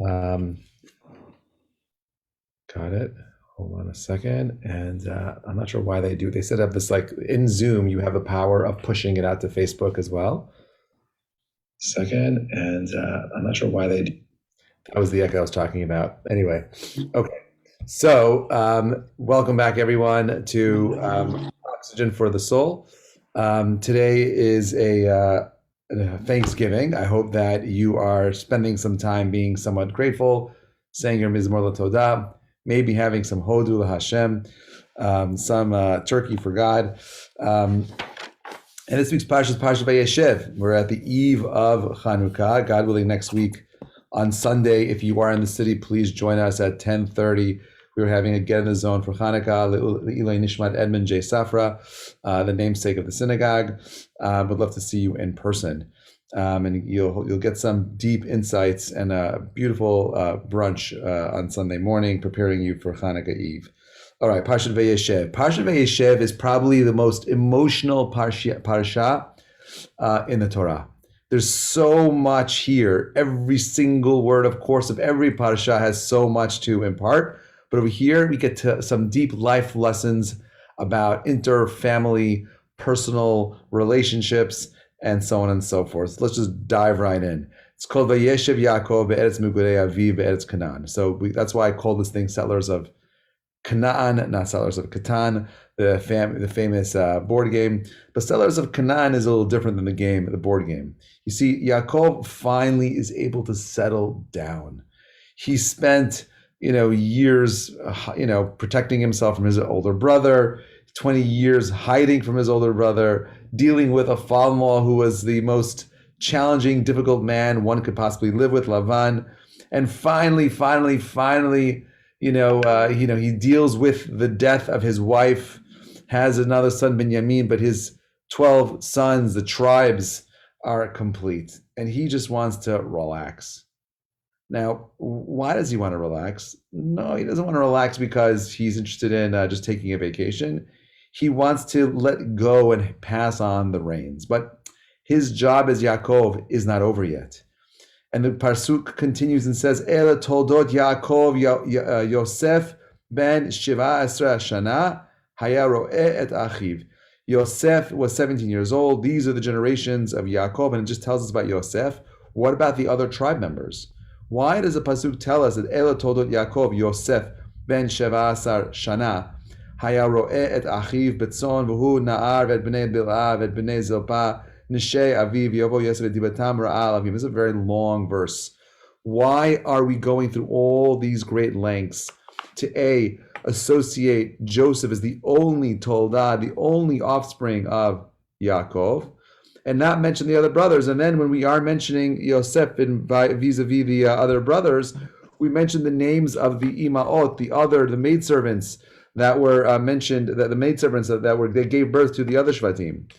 Um, got it. Hold on a second. And I'm not sure why they do. They set up this like in Zoom, you have the power of pushing it out to Facebook as well. Second. And I'm not sure why they do. That was the echo I was talking about. Anyway, okay. So, welcome back, everyone, to Oxygen for the Soul. Today is a Thanksgiving. I hope that you are spending some time being somewhat grateful, saying your Mizmor LaTodah, maybe having some Hodu LaHashem, some turkey for God. And this week's Parsha is Parsha Vayeshev. We're at the eve of Chanukah. God willing, next week on Sunday, if you are in the city, please join us at 10:30. We were having a Get in the Zone for Hanukkah, Le'ilei Nishmat Edmund J. Safra, the namesake of the synagogue. Would love to see you in person. And you'll get some deep insights and a beautiful brunch on Sunday morning, preparing you for Hanukkah Eve. All right, Parshat Vayeshev. Parshat Vayeshev is probably the most emotional parsha in the Torah. There's so much here. Every single word, of course, of every parsha has so much to impart. But over here, we get to some deep life lessons about inter-family, personal relationships, and so on and so forth. So let's just dive right in. It's called Vayeshev Yaakov be'eretz migurei aviv be'eretz Canaan. So that's why I call this thing Settlers of Canaan, not Settlers of Catan, the famous board game. But Settlers of Canaan is a little different than the board game. You see, Yaakov finally is able to settle down. He spent, years, protecting himself from his older brother, 20 years hiding from his older brother, dealing with a father-in-law who was the most challenging, difficult man one could possibly live with, Lavan. And finally, he deals with the death of his wife, has another son, Binyamin, but his 12 sons, the tribes, are complete. And he just wants to relax. Now, why does he want to relax? No, he doesn't want to relax because he's interested in just taking a vacation. He wants to let go and pass on the reins. But his job as Yaakov is not over yet. And the Parsuk continues and says, Ela toldot Yaakov Yosef ben Shiva Esra Shana Haya Ro'eh et Achiv. Yosef was 17 years old. These are the generations of Yaakov, and it just tells us about Yosef. What about the other tribe members? Why does the Pasuk tell us that Ela toldot Yaakov Yosef ben Shiva Esra Shana Haya Ro'eh et Achiv Betzon v'hu Na'ar v'et b'nei Bil'ah v'et b'nei Zilpah Nishay Aviv Yovo Yosef Dibatam Ra'al Aviv. It's a very long verse. Why are we going through all these great lengths to associate Joseph as the only Toldah, the only offspring of Yaakov, and not mention the other brothers? And then when we are mentioning Yosef vis-a-vis the other brothers, we mention the names of the Imaot, the maidservants that were mentioned, that the maidservants they gave birth to the other Shvatim.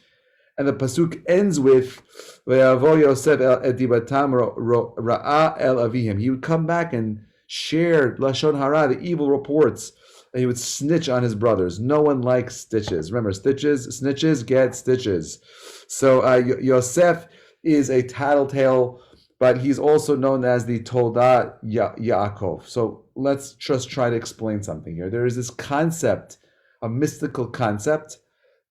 And the pasuk ends with "Ve'avo Yosef et dibatam ra'a el avihim." He would come back and share lashon hara, the evil reports, and he would snitch on his brothers. No one likes stitches. Remember, snitches get stitches. So Yosef is a tattletale, but he's also known as the Toldah Yaakov. So let's just try to explain something here. There is this concept, a mystical concept,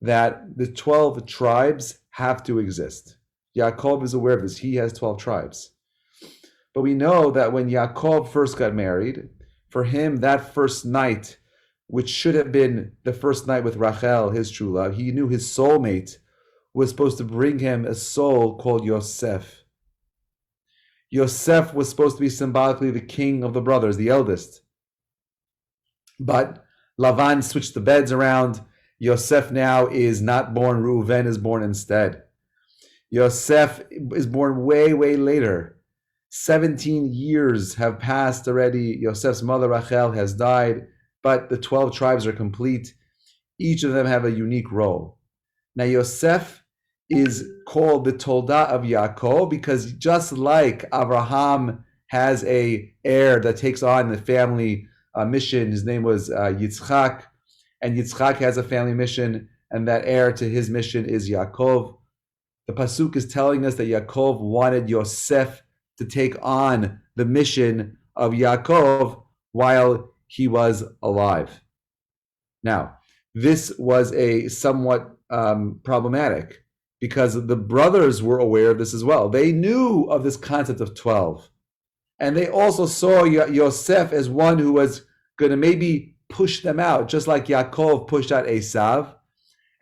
that the 12 tribes have to exist. Yaakov is aware of this. He has 12 tribes. But we know that when Yaakov first got married, for him, that first night, which should have been the first night with Rachel, his true love, he knew his soulmate was supposed to bring him a soul called Yosef. Yosef was supposed to be symbolically the king of the brothers, the eldest. But Lavan switched the beds around. Yosef now is not born. Reuven is born instead. Yosef is born way, way later. 17 years have passed already. Yosef's mother Rachel has died, but the 12 tribes are complete. Each of them have a unique role. Now Yosef is called the Toldah of Yaakov because just like Abraham has a heir that takes on the family mission, his name was Yitzchak, and Yitzchak has a family mission, and that heir to his mission is Yaakov. The Pasuk is telling us that Yaakov wanted Yosef to take on the mission of Yaakov while he was alive. Now, this was a somewhat problematic because the brothers were aware of this as well. They knew of this concept of 12. And they also saw Yosef as one who was going to maybe push them out, just like Yaakov pushed out Esav,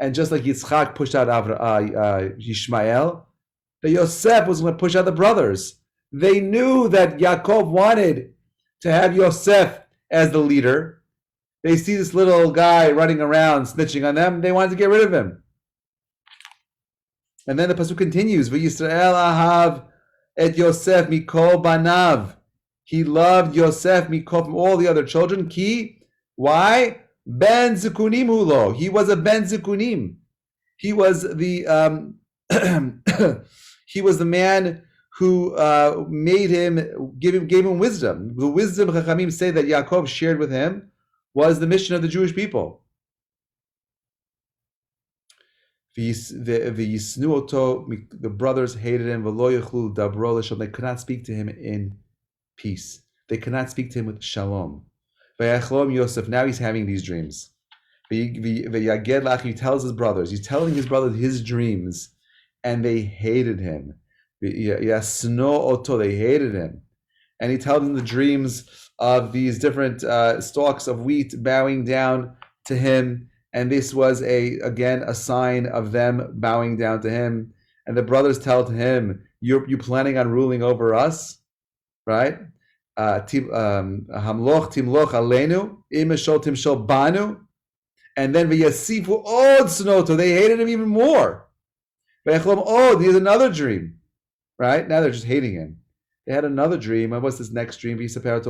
and just like Yitzchak pushed out Ishmael, that Yosef was going to push out the brothers. They knew that Yaakov wanted to have Yosef as the leader. They see this little guy running around snitching on them. They wanted to get rid of him. And then the pasuk continues, V'Yisrael ahav et Yosef mikol banav. He loved Yosef mikol from all the other children. Ki, why? Ben zikunim hulo. He was a ben zikunim. He was the he was the man who made him gave him wisdom. The wisdom Chachamim say that Yaakov shared with him was the mission of the Jewish people. The brothers hated him. They could not speak to him in peace. They could not speak to him with shalom. Yosef. Now he's having these dreams. He tells his brothers. He's telling his brothers his dreams, and they hated him. They hated him, and he tells them the dreams of these different stalks of wheat bowing down to him. And this was a sign of them bowing down to him. And the brothers tell to him, "You planning on ruling over us, right? Hamloch timloch aleinu, imeshol timshol banu." And then v'yasifu od snoto. They hated him even more. V'yachlom od. He has another dream, right? Now they're just hating him. They had another dream. And what's this next dream? He tells it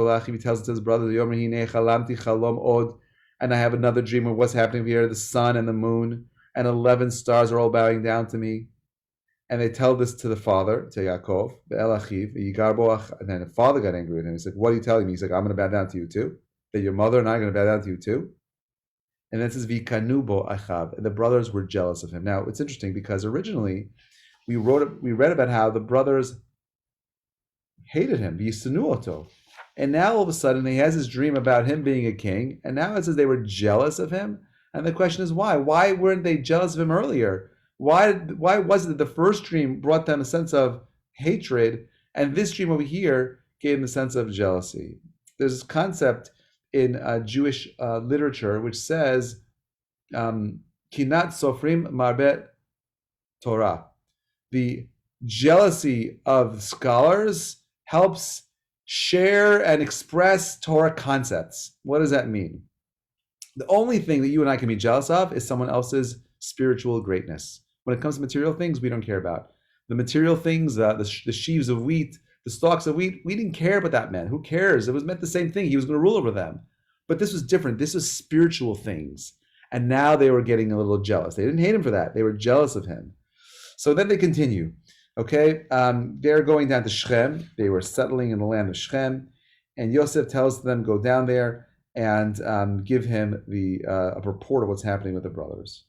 to his brother, "Yomer hinei chalamti chalom od." And I have another dream of what's happening here, the sun and the moon, and 11 stars are all bowing down to me. And they tell this to the father, to Yaakov, and then the father got angry with him. He's like, "What are you telling me?" He's like, "I'm going to bow down to you too? That your mother and I are going to bow down to you too?" And then it says, "V'ikanubo achav," and the brothers were jealous of him. Now, it's interesting because originally we read about how the brothers hated him, v'yisanuoto. And now all of a sudden he has this dream about him being a king, and now it says they were jealous of him. And the question is why? Why weren't they jealous of him earlier? Why was it that the first dream brought them a sense of hatred, and this dream over here gave them a sense of jealousy? There's this concept in Jewish literature which says, "Kinat sofrim marbet Torah." The jealousy of scholars helps share and express Torah concepts. What does that mean? The only thing that you and I can be jealous of is someone else's spiritual greatness. When it comes to material things, we don't care about. The material things, the sheaves of wheat, the stalks of wheat, we didn't care about that man. Who cares? It was meant the same thing. He was going to rule over them. But this was different. This was spiritual things. And now they were getting a little jealous. They didn't hate him for that. They were jealous of him. So then they continue. Okay, they're going down to Shechem. They were settling in the land of Shechem, and Yosef tells them go down there and give him a report of what's happening with the brothers.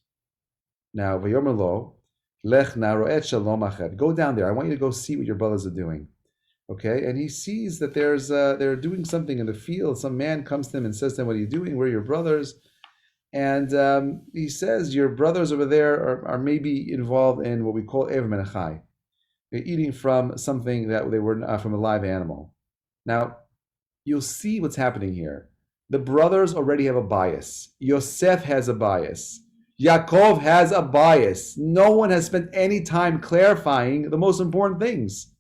Now, Vayomer lo, lech na ro'et shalom ached. Go down there. I want you to go see what your brothers are doing. Okay, and he sees that they're doing something in the field. Some man comes to him and says to him, "What are you doing? We're your brothers." And he says, "Your brothers over there are maybe involved in what we call ev menachai. They're eating from something that they were from a live animal." Now, you'll see what's happening here. The brothers already have a bias. Yosef has a bias. Yaakov has a bias. No one has spent any time clarifying the most important things.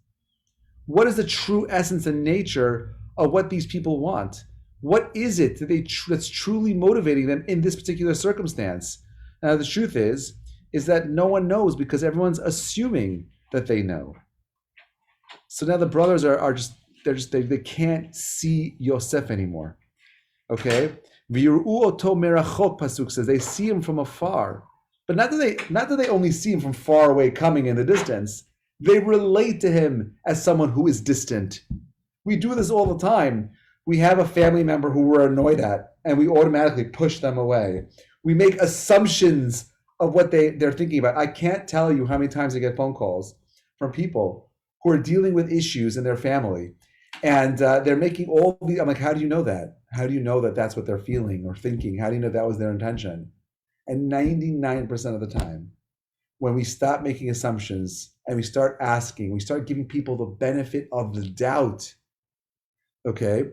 What is the true essence and nature of what these people want? What is it that's truly motivating them in this particular circumstance? Now, the truth is that no one knows because everyone's assuming that they know. So now the brothers they can't see Yosef anymore. Okay? V'yiru'u oto merachok, pasuk says, they see him from afar. But not that they only see him from far away coming in the distance. They relate to him as someone who is distant. We do this all the time. We have a family member who we're annoyed at, and we automatically push them away. We make assumptions of what they're thinking about. I can't tell you how many times I get phone calls from people who are dealing with issues in their family, And they're making all the, I'm like, how do you know that? How do you know that that's what they're feeling or thinking? How do you know that was their intention? And 99% of the time, when we stop making assumptions and we start asking, we start giving people the benefit of the doubt, okay,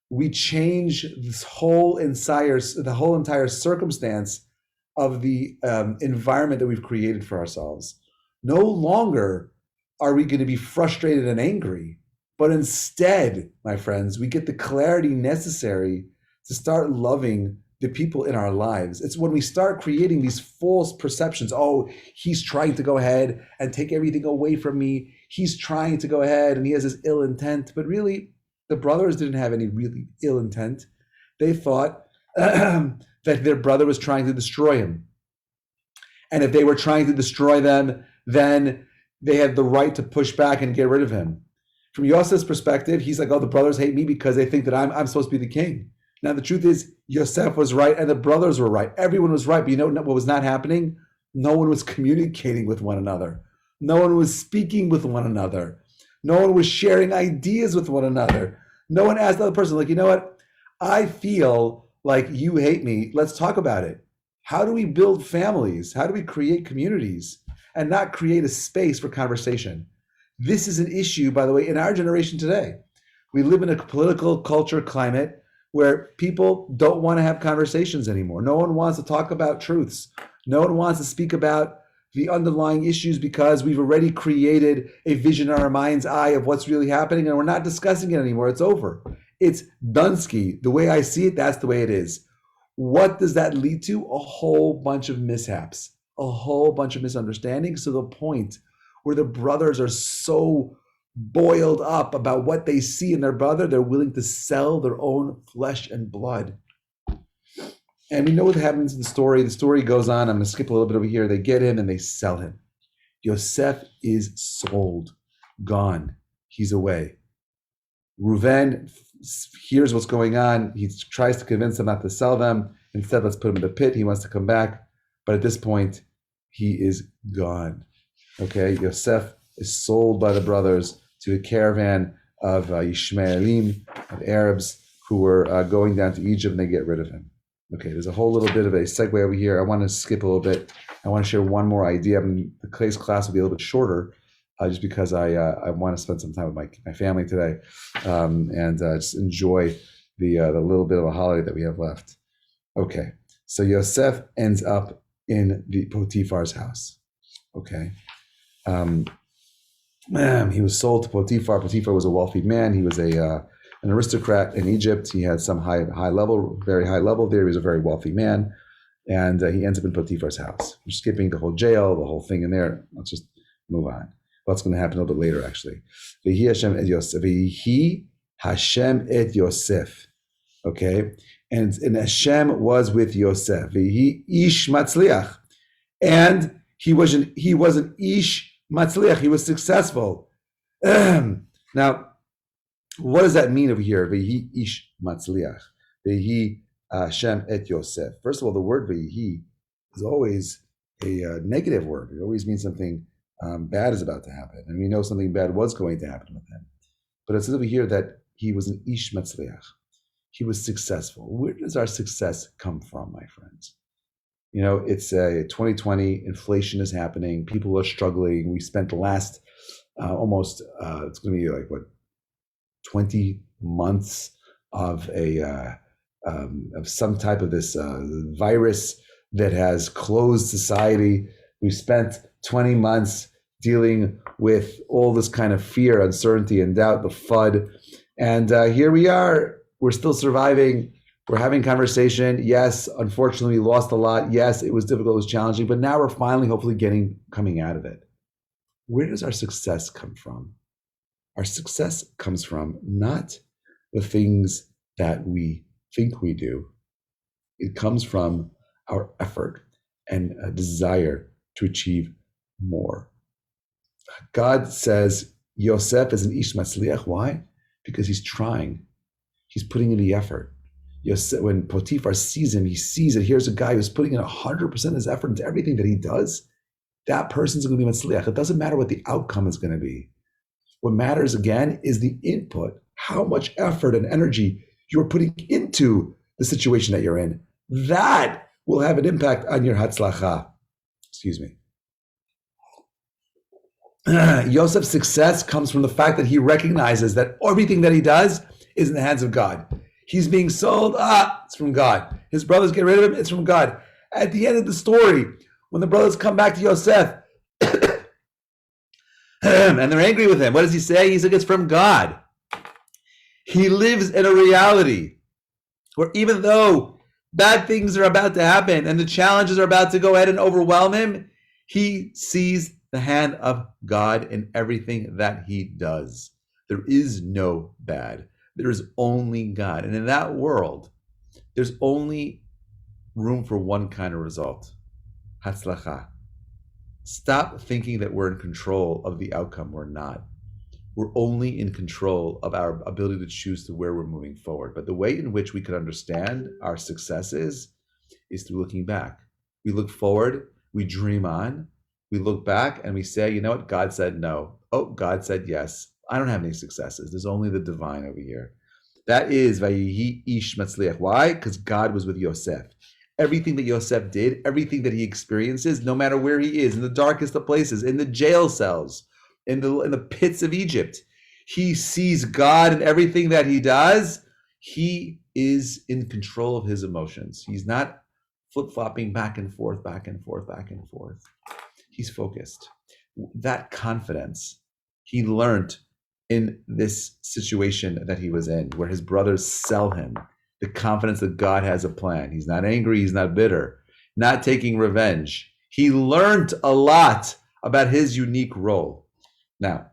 we change this whole entire circumstance of the environment that we've created for ourselves. No longer are we going to be frustrated and angry, but instead, my friends, we get the clarity necessary to start loving the people in our lives. It's when we start creating these false perceptions. Oh, he's trying to go ahead and take everything away from me. He's trying to go ahead and he has this ill intent. But really, the brothers didn't have any really ill intent. They thought that their brother was trying to destroy him. And if they were trying to destroy them, then they had the right to push back and get rid of him. From Yosef's perspective, he's like, oh, the brothers hate me because they think that I'm supposed to be the king. Now, the truth is, Yosef was right and the brothers were right. Everyone was right. But you know what was not happening? No one was communicating with one another. No one was speaking with one another. No one was sharing ideas with one another. No one asked the other person, like, you know what? I feel like you hate me. Let's talk about it. How do we build families? How do we create communities and not create a space for conversation? This is an issue, by the way, in our generation today. We live in a political culture climate where people don't want to have conversations anymore. No one wants to talk about truths. No one wants to speak about the underlying issues because we've already created a vision in our mind's eye of what's really happening and we're not discussing it anymore. It's over. It's Dunsky. The way I see it, that's the way it is. What does that lead to? A whole bunch of mishaps, a whole bunch of misunderstandings to the point where the brothers are so boiled up about what they see in their brother, they're willing to sell their own flesh and blood. And we know what happens in the story. The story goes on. I'm going to skip a little bit over here. They get him and they sell him. Yosef is sold, gone. He's away. Reuven hears what's going on. He tries to convince them not to sell them. Instead, let's put him in the pit. He wants to come back. But at this point, he is gone. Okay, Yosef is sold by the brothers to a caravan of Ishmaelim, of Arabs who were going down to Egypt, and they get rid of him. Okay, there's a whole little bit of a segue over here. I want to skip a little bit. I want to share one more idea. I mean, the class will be a little bit shorter, just because I want to spend some time with my family today, and just enjoy the little bit of a holiday that we have left. Okay, so Yosef ends up in the Potiphar's house. Okay. He was sold to Potiphar. Potiphar was a wealthy man. He was an aristocrat in Egypt. He had some very high level there. He was a very wealthy man, and he ends up in Potiphar's house. We're skipping the whole jail, the whole thing in there. Let's just move on. What's going to happen a little bit later, actually. V'hi Hashem et Yosef. V'hi Hashem et Yosef. Okay, and Hashem was with Yosef. V'hi ish matzliach, and he was an ish matzliach. He was successful. Now, what does that mean over here? V'hi ish matzliach. V'hi Hashem et Yosef. First of all, the word v'hi is always a negative word. It always means something bad is about to happen, and we know something bad was going to happen with him. But it says over here that he was an ish matzliach. He was successful. Where does our success come from, my friends? You know, it's 2020. Inflation is happening. People are struggling. We spent the last almost it's going to be like 20 months of of some type of this virus that has closed society. We spent 20 months dealing with all this kind of fear, uncertainty, and doubt, the FUD. And here we are. We're still surviving. We're having conversation. Yes, unfortunately, we lost a lot. Yes, it was difficult, it was challenging, but now we're finally, hopefully, coming out of it. Where does our success come from? Our success comes from not the things that we think we do. It comes from our effort and a desire to achieve more. God says Yosef is an ish matzliach. Why? Because he's trying. He's putting in the effort. Yosef, when Potiphar sees him, he sees that here's a guy who's putting in 100% of his effort into everything that he does. That person's going to be matzliach. It doesn't matter what the outcome is going to be. What matters, again, is the input. how much effort and energy you're putting into the situation that you're in. That will have an impact on your hatzlacha. Excuse me. Yosef's success comes from the fact that he recognizes that everything that he does is in the hands of God. He's being sold, it's from God. His brothers get rid of him, it's from God. At the end of the story, when the brothers come back to Yosef and they're angry with him, what does he say? He said it's from God. He lives in a reality where even though bad things are about to happen and the challenges are about to go ahead and overwhelm him, he sees the hand of God in everything that he does. There is no bad. There is only God. And in that world, there's only room for one kind of result. Hatzlacha. Stop thinking that we're in control of the outcome. We're not. We're only in control of our ability to choose to where we're moving forward. But the way in which we can understand our successes is through looking back. We look forward, we dream on, we look back and we say, you know what? God said no. Oh, God said yes. I don't have any successes. There's only the divine over here. That is Vayehi Ish Matzliach. Why? Because God was with Yosef. Everything that Yosef did, everything that he experiences, no matter where he is, in the darkest of places, in the jail cells, in the pits of Egypt, he sees God in everything that he does. He is in control of his emotions. He's not flip-flopping back and forth, back and forth, back and forth. He's focused. That confidence he learned in this situation that he was in, where his brothers sell him, the confidence that God has a plan. He's not angry, he's not bitter, not taking revenge. He learned a lot about his unique role. Now,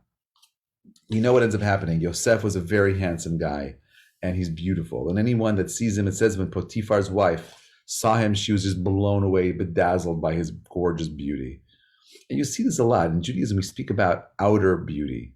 you know what ends up happening. Yosef was a very handsome guy, and he's beautiful. And anyone that sees him, it says when Potiphar's wife saw him, she was just blown away, bedazzled by his gorgeous beauty. And you see this a lot. In Judaism, we speak about outer beauty.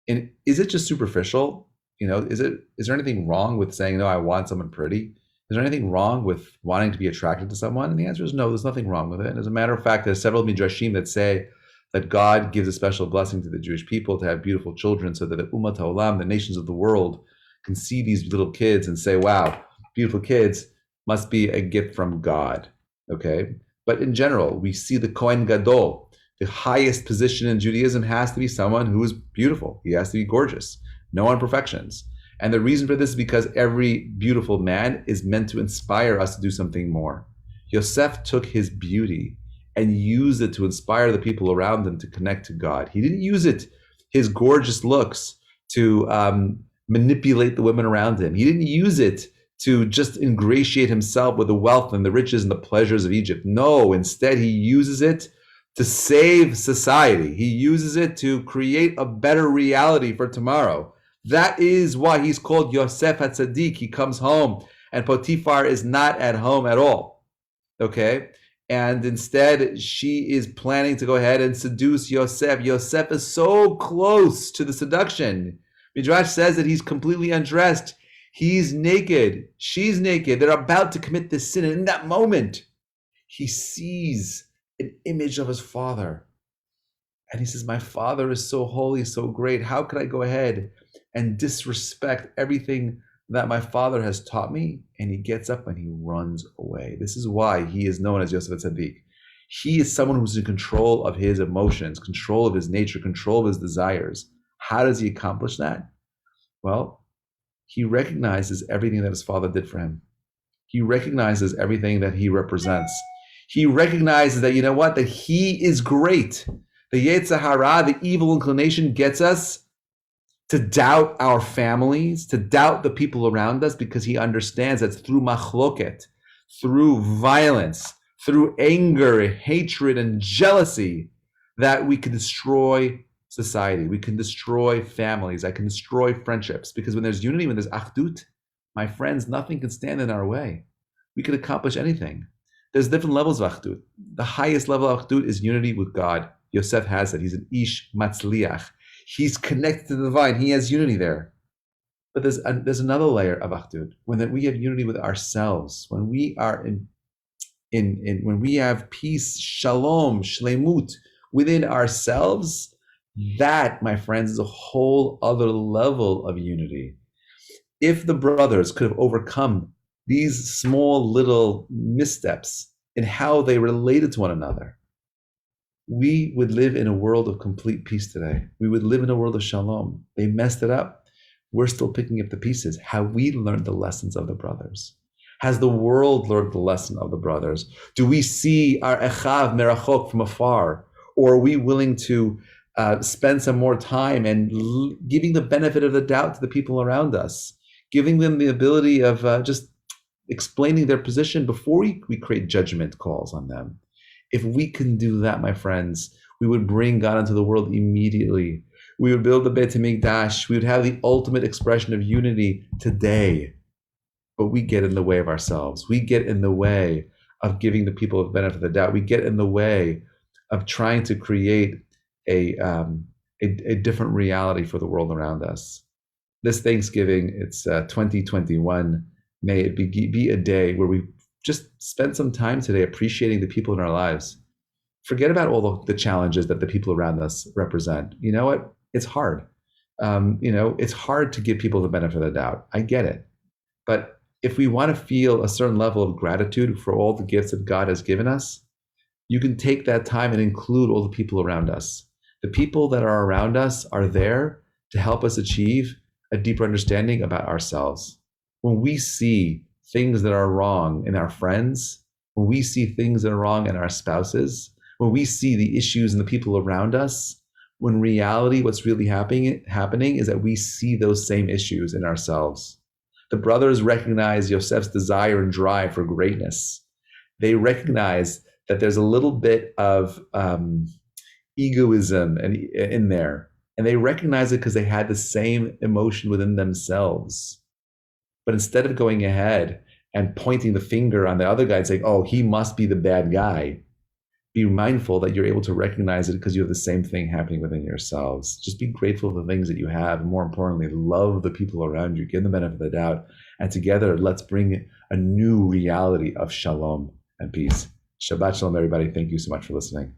And is it just superficial? You know, is there anything wrong with saying, no, I want someone pretty? Is there anything wrong with wanting to be attracted to someone? And the answer is no, there's nothing wrong with it. And as a matter of fact, there's several midrashim that say that God gives a special blessing to the Jewish people to have beautiful children so that the Ummat HaOlam, the nations of the world, can see these little kids and say, wow, beautiful kids must be a gift from God, okay? But in general, we see the Kohen Gadol, the highest position in Judaism has to be someone who is beautiful. He has to be gorgeous, no imperfections. And the reason for this is because every beautiful man is meant to inspire us to do something more. Yosef took his beauty and used it to inspire the people around him to connect to God. He didn't use it, his gorgeous looks, to manipulate the women around him. He didn't use it to just ingratiate himself with the wealth and the riches and the pleasures of Egypt. No, instead he uses it to save society. He uses it to create a better reality for tomorrow. That is why he's called Yosef HaTzadik. He comes home and Potiphar is not at home at all, okay? And instead, she is planning to go ahead and seduce Yosef. Yosef is so close to the seduction. Midrash says that he's completely undressed. He's naked. She's naked. They're about to commit this sin. And in that moment, he sees an image of his father. And he says, my father is so holy, so great. How could I go ahead and disrespect everything that my father has taught me? And he gets up and he runs away. This is why he is known as Yosef HaTzadik. He is someone who's in control of his emotions, control of his nature, control of his desires. How does he accomplish that? Well, he recognizes everything that his father did for him. He recognizes everything that he represents. He recognizes that, you know what, that he is great. The Yetzer Hara, the evil inclination, gets us to doubt our families, to doubt the people around us, because he understands that through machloket, through violence, through anger, hatred, and jealousy, that we can destroy society. We can destroy families. I can destroy friendships. Because when there's unity, when there's achdut, my friends, nothing can stand in our way. We can accomplish anything. There's different levels of achdut. The highest level of achdut is unity with God. Yosef has it. He's an ish matzliach. He's connected to the divine. He has unity there. But there's another layer of achdut, when we have unity with ourselves, when we are when we have peace, shalom, shlemut within ourselves. That, my friends, is a whole other level of unity. If the brothers could have overcome these small little missteps in how they related to one another, we would live in a world of complete peace today. We would live in a world of shalom. They messed it up. We're still picking up the pieces. Have we learned the lessons of the brothers? Has the world learned the lesson of the brothers? Do we see our echav merachok from afar? Or are we willing to spend some more time and giving the benefit of the doubt to the people around us, giving them the ability of just explaining their position before we create judgment calls on them? If we can do that, my friends, we would bring God into the world immediately. We would build the Beit HaMikdash. We would have the ultimate expression of unity today. But we get in the way of ourselves. We get in the way of giving the people the benefit of the doubt. We get in the way of trying to create a different reality for the world around us. This Thanksgiving, it's 2021. May it be a day where we just spend some time today appreciating the people in our lives. Forget about all the challenges that the people around us represent. You know what? It's hard. It's hard to give people the benefit of the doubt. I get it. But if we want to feel a certain level of gratitude for all the gifts that God has given us, you can take that time and include all the people around us. The people that are around us are there to help us achieve a deeper understanding about ourselves. When we see things that are wrong in our friends, when we see things that are wrong in our spouses, when we see the issues in the people around us, when reality, what's really happening is that we see those same issues in ourselves. The brothers recognize Yosef's desire and drive for greatness. They recognize that there's a little bit of egoism in there, and they recognize it because they had the same emotion within themselves. But instead of going ahead and pointing the finger on the other guy and saying, oh, he must be the bad guy, be mindful that you're able to recognize it because you have the same thing happening within yourselves. Just be grateful for the things that you have. And more importantly, love the people around you, give them the benefit of the doubt. And together, let's bring a new reality of shalom and peace. Shabbat shalom, everybody. Thank you so much for listening.